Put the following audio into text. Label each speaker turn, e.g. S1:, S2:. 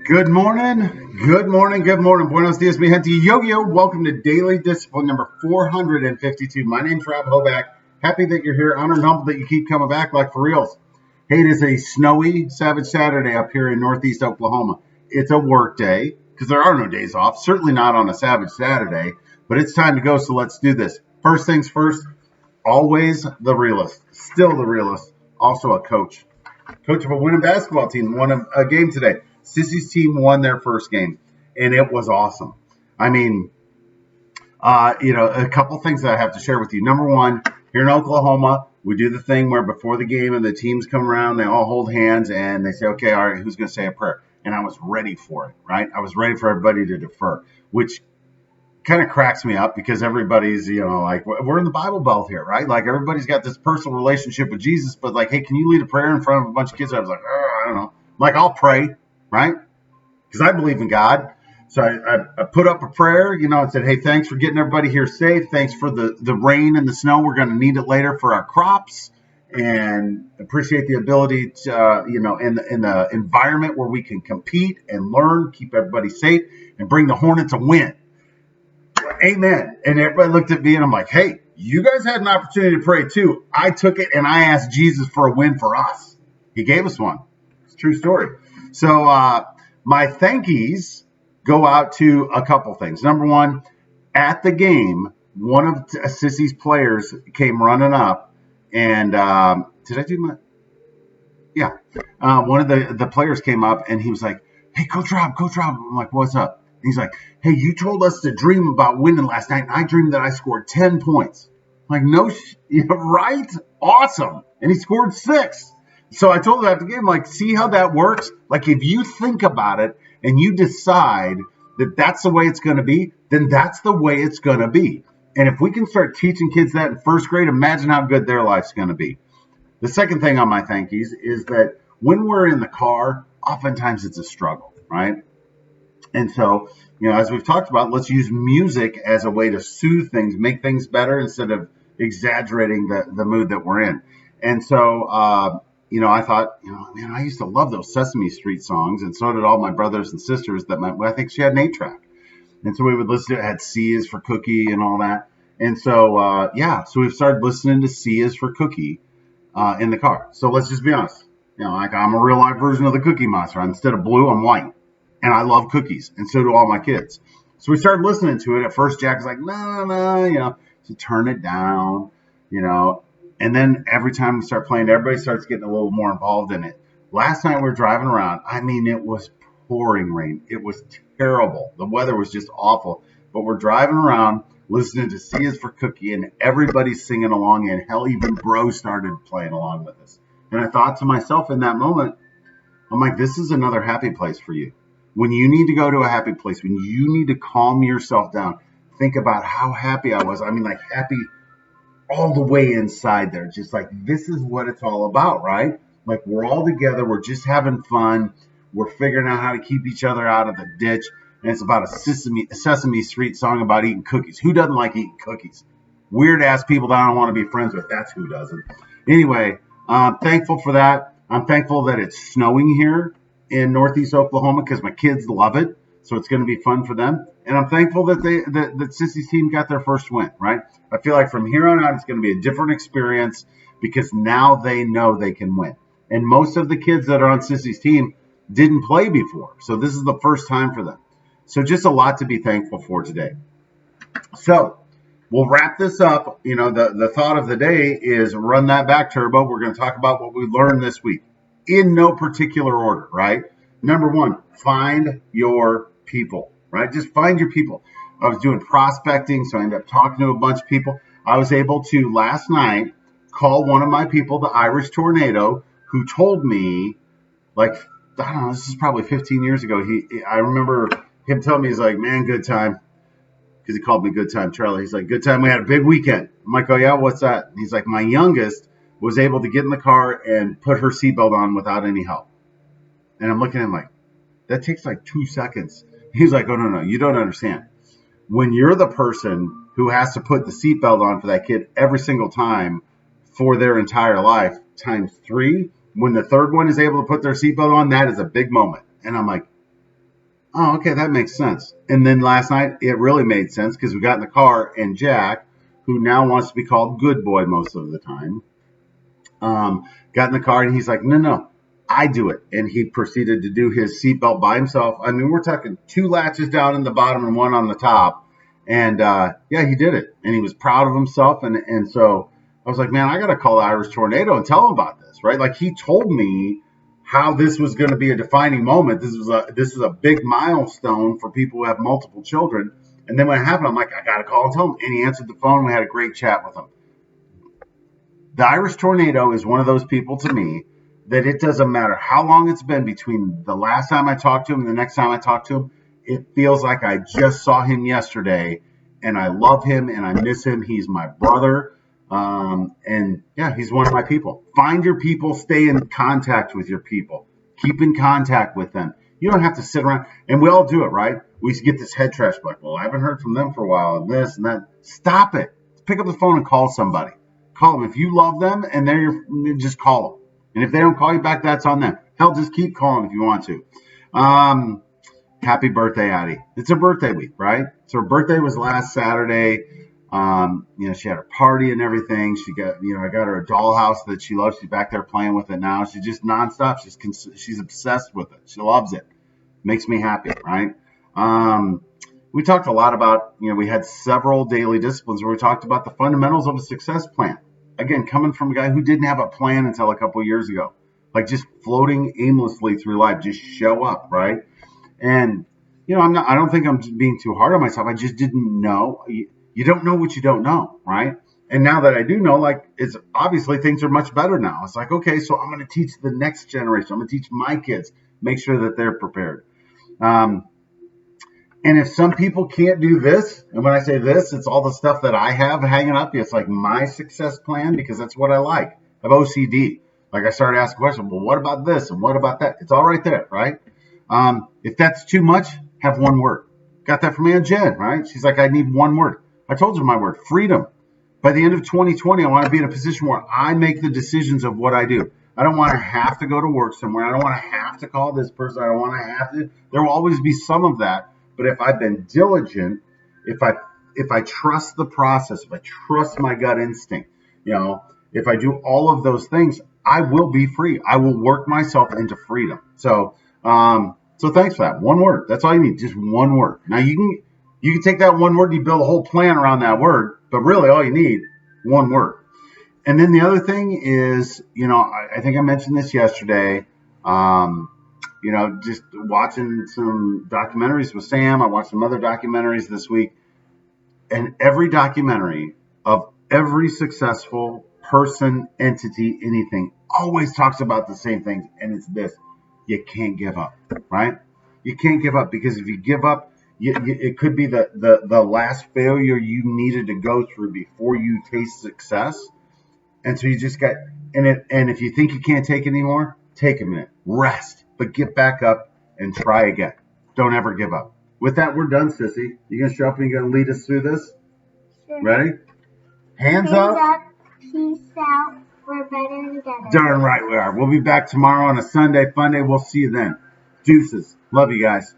S1: Good morning, good morning, good morning. Buenos dias, mi gente. Yo. Welcome to Daily Discipline number 452. My name's Rob Hoback. Happy that you're here. Honored and humbled that you keep coming back like for reals. Hey, it is a snowy, savage Saturday up here in Northeast Oklahoma. It's a work day because there are no days off. Certainly not on a savage Saturday, but it's time to go, so let's do this. First things first, always the realist. Still the realist. Also a coach. Coach of a winning basketball team, won a game today. Sissy's team won their first game, and it was awesome. I mean, a couple things that I have to share with you. Number one, here in Oklahoma, we do the thing where before the game and the teams come around, they all hold hands and they say, okay, all right, who's going to say a prayer? And I was ready for it, right? I was ready for everybody to defer, which kind of cracks me up because everybody's, like we're in the Bible Belt here, right? Like everybody's got this personal relationship with Jesus, but like, hey, can you lead a prayer in front of a bunch of kids? I was like, I don't know. Like, I'll pray, right? Because I believe in God. So I put up a prayer, and said, hey, thanks for getting everybody here safe. Thanks for the rain and the snow. We're going to need it later for our crops, and appreciate the ability to, in the environment where we can compete and learn, keep everybody safe, and bring the Hornets a win. Amen. And everybody looked at me and I'm like, hey, you guys had an opportunity to pray too. I took it and I asked Jesus for a win for us. He gave us one. It's a true story. So my thankies go out to a couple things. Number one, at the game, one of Sissy's players came running up and did I do my? Yeah. One of the players came up and he was like, hey, Coach Rob. I'm like, what's up? He's like, hey, you told us to dream about winning last night, and I dreamed that I scored 10 points. I'm like, no, right? Awesome. And he scored 6. So I told him after the game, like, see how that works? Like, if you think about it and you decide that that's the way it's going to be, then that's the way it's going to be. And if we can start teaching kids that in first grade, imagine how good their life's going to be. The second thing on my thank yous is that when we're in the car, oftentimes it's a struggle, right? And so, as we've talked about, let's use music as a way to soothe things, make things better instead of exaggerating the mood that we're in. And so, I thought, man, I used to love those Sesame Street songs, and so did all my brothers and sisters. I think she had an 8-track. And so we would listen to it. It had C is for Cookie and all that. And so, so we've started listening to C is for Cookie in the car. So let's just be honest. Like I'm a real life version of the Cookie Monster. Instead of blue, I'm white. And I love cookies, and so do all my kids. So we started listening to it. At first, Jack was like, no, so turn it down, And then every time we start playing, everybody starts getting a little more involved in it. Last night we were driving around. I mean, it was pouring rain. It was terrible. The weather was just awful. But we're driving around listening to C is for Cookie, and everybody's singing along, and hell, even Bro started playing along with us. And I thought to myself in that moment, I'm like, this is another happy place for you. When you need to go to a happy place, when you need to calm yourself down, think about how happy I was. I mean, like happy all the way inside there. Just like, this is what it's all about, right? Like we're all together. We're just having fun. We're figuring out how to keep each other out of the ditch. And it's about a Sesame Street song about eating cookies. Who doesn't like eating cookies? Weird ass people that I don't want to be friends with. That's who doesn't. Anyway, I'm thankful for that. I'm thankful that it's snowing here in Northeast Oklahoma because my kids love it, so it's going to be fun for them. And I'm thankful that that Sissy's team got their first win, right? I feel like from here on out, it's going to be a different experience because now they know they can win. And most of the kids that are on Sissy's team didn't play before, so this is the first time for them. So just a lot to be thankful for today. So we'll wrap this up. The thought of the day is run that back, Turbo. We're going to talk about what we learned this week. In no particular order, right? Number one, find your people, right? Just find your people. I was doing prospecting, so I ended up talking to a bunch of people. I was able to, last night, call one of my people, the Irish Tornado, who told me, like, I don't know, this is probably 15 years ago. I remember him telling me, he's like, man, good time. Because he called me Good Time Charlie. He's like, good time. We had a big weekend. I'm like, oh, yeah, what's that? And he's like, my youngest was able to get in the car and put her seatbelt on without any help. And I'm looking at him like, that takes like 2 seconds. He's like, oh, no, you don't understand. When you're the person who has to put the seatbelt on for that kid every single time for their entire life, times 3, when the third one is able to put their seatbelt on, that is a big moment. And I'm like, Oh, okay, that makes sense. And then last night, it really made sense because we got in the car and Jack, who now wants to be called good boy most of the time, got in the car and he's like, no, no, I do it. And he proceeded to do his seatbelt by himself. I mean, we're talking 2 latches down in the bottom and 1 on the top. And yeah, he did it. And he was proud of himself. And so I was like, man, I got to call the Irish Tornado and tell him about this, right? Like he told me how this was going to be a defining moment. This was a big milestone for people who have multiple children. And then when it happened, I'm like, I got to call and tell him. And he answered the phone. We had a great chat with him. The Irish Tornado is one of those people to me that it doesn't matter how long it's been between the last time I talked to him and the next time I talked to him. It feels like I just saw him yesterday, and I love him and I miss him. He's my brother. And yeah, he's one of my people. Find your people, stay in contact with your people, keep in contact with them. You don't have to sit around, and we all do it, right? We get this head trash, like, well, I haven't heard from them for a while, and this and that. Stop it. Pick up the phone and call somebody. Call them. If you love them and just call them. And if they don't call you back, that's on them. Hell, just keep calling if you want to. Happy birthday, Addie. It's her birthday week, right? So her birthday was last Saturday. She had her party and everything. She got, I got her a dollhouse that she loves. She's back there playing with it now. She's just nonstop. She's obsessed with it. She loves it. Makes me happy, right? We talked a lot about, we had several daily disciplines where we talked about the fundamentals of a success plan. Again, coming from a guy who didn't have a plan until a couple of years ago, like just floating aimlessly through life, just show up, right? And, I don't think I'm being too hard on myself. I just didn't know. You don't know what you don't know, right? And now that I do know, it's obviously things are much better now. It's like, okay, so I'm going to teach the next generation. I'm going to teach my kids, make sure that they're prepared. And if some people can't do this, and when I say this, it's all the stuff that I have hanging up. It's like my success plan because that's what I like. I have OCD. Like I started asking questions, well, what about this and what about that? It's all right there, right? If that's too much, have one word. Got that from Aunt Jen, right? She's like, I need one word. I told you my word, freedom. By the end of 2020, I want to be in a position where I make the decisions of what I do. I don't want to have to go to work somewhere. I don't want to have to call this person. I don't want to have to. There will always be some of that. But if I've been diligent, if I trust the process, if I trust my gut instinct, if I do all of those things, I will be free. I will work myself into freedom. So thanks for that. One word. That's all you need. Just one word. Now you can take that one word and you build a whole plan around that word, but really all you need, one word. And then the other thing is, I think I mentioned this yesterday. Just watching some documentaries with Sam. I watched some other documentaries this week. And every documentary of every successful person, entity, anything, always talks about the same thing. And it's this: you can't give up, right? You can't give up, because if you give up, it could be the last failure you needed to go through before you taste success. And so you just got, and if you think you can't take it anymore, take a minute, rest, but get back up and try again. Don't ever give up. With that, we're done, Sissy. You gonna show up and you're gonna lead us through this? Sure. Ready? Hands up.
S2: Peace out. We're better together.
S1: Darn right we are. We'll be back tomorrow on a Sunday fun day. We'll see you then. Deuces. Love you guys.